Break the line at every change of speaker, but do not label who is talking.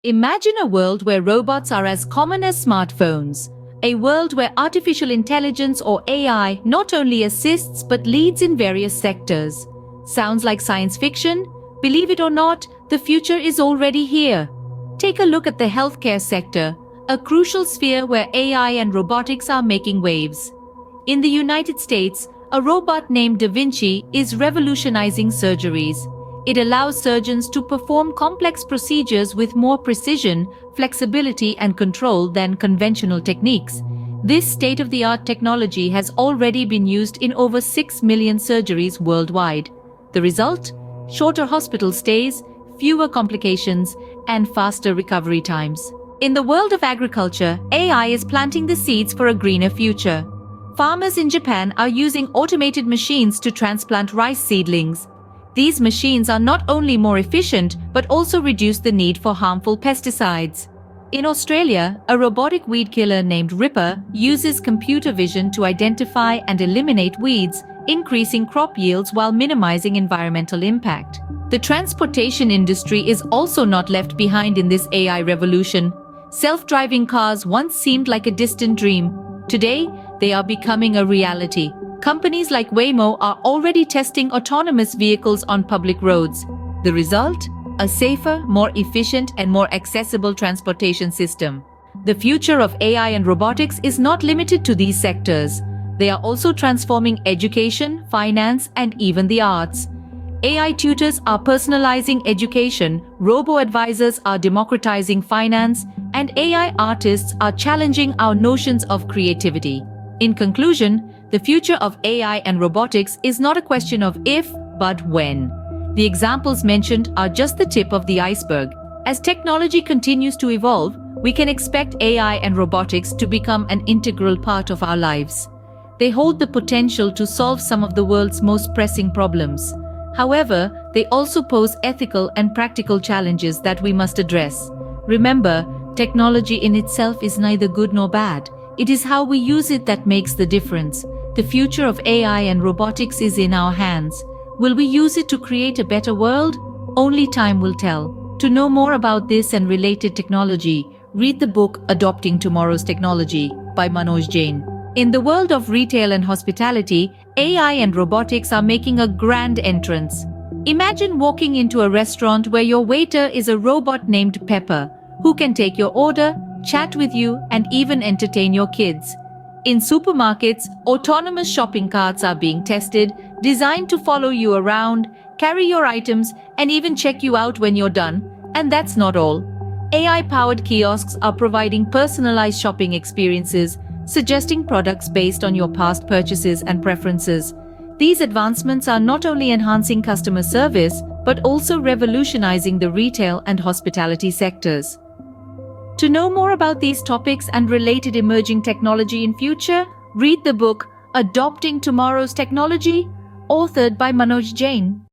Imagine a world where robots are as common as smartphones. A world where artificial intelligence or AI not only assists but leads in various sectors. Sounds like science fiction? Believe it or not, the future is already here. Take a look at the healthcare sector, a crucial sphere where AI and robotics are making waves. In the United States, a robot named Da Vinci is revolutionizing surgeries. It allows surgeons to perform complex procedures with more precision, flexibility, and control than conventional techniques. This state-of-the-art technology has already been used in over 6 million surgeries worldwide. The result? Shorter hospital stays, fewer complications, and faster recovery times. In the world of agriculture, AI is planting the seeds for a greener future. Farmers in Japan are using automated machines to transplant rice seedlings. These machines are not only more efficient but also reduce the need for harmful pesticides. In Australia, a robotic weed killer named Ripper uses computer vision to identify and eliminate weeds, increasing crop yields while minimizing environmental impact. The transportation industry is also not left behind in this AI revolution. Self-driving cars once seemed like a distant dream. Today, they are becoming a reality. Companies like Waymo are already testing autonomous vehicles on public roads. The result? A safer, more efficient, and more accessible transportation system. The future of AI and robotics is not limited to these sectors. They are also transforming education, finance, and even the arts. AI tutors are personalizing education, robo-advisors are democratizing finance, and AI artists are challenging our notions of creativity. In conclusion, the future of AI and robotics is not a question of if, but when. The examples mentioned are just the tip of the iceberg. As technology continues to evolve, we can expect AI and robotics to become an integral part of our lives. They hold the potential to solve some of the world's most pressing problems. However, they also pose ethical and practical challenges that we must address. Remember, technology in itself is neither good nor bad. It is how we use it that makes the difference. The future of AI and robotics is in our hands. Will we use it to create a better world? Only time will tell. To know more about this and related technology, read the book Adopting Tomorrow's Technology by Manoj Jain. In the world of retail and hospitality, AI and robotics are making a grand entrance. Imagine walking into a restaurant where your waiter is a robot named Pepper, who can take your order, chat with you, and even entertain your kids. In supermarkets, autonomous shopping carts are being tested, designed to follow you around, carry your items, and even check you out when you're done. And that's not all. AI-powered kiosks are providing personalized shopping experiences, suggesting products based on your past purchases and preferences. These advancements are not only enhancing customer service, but also revolutionizing the retail and hospitality sectors. To know more about these topics and related emerging technology in future, read the book Adopting Tomorrow's Technology, authored by Manoj Jain.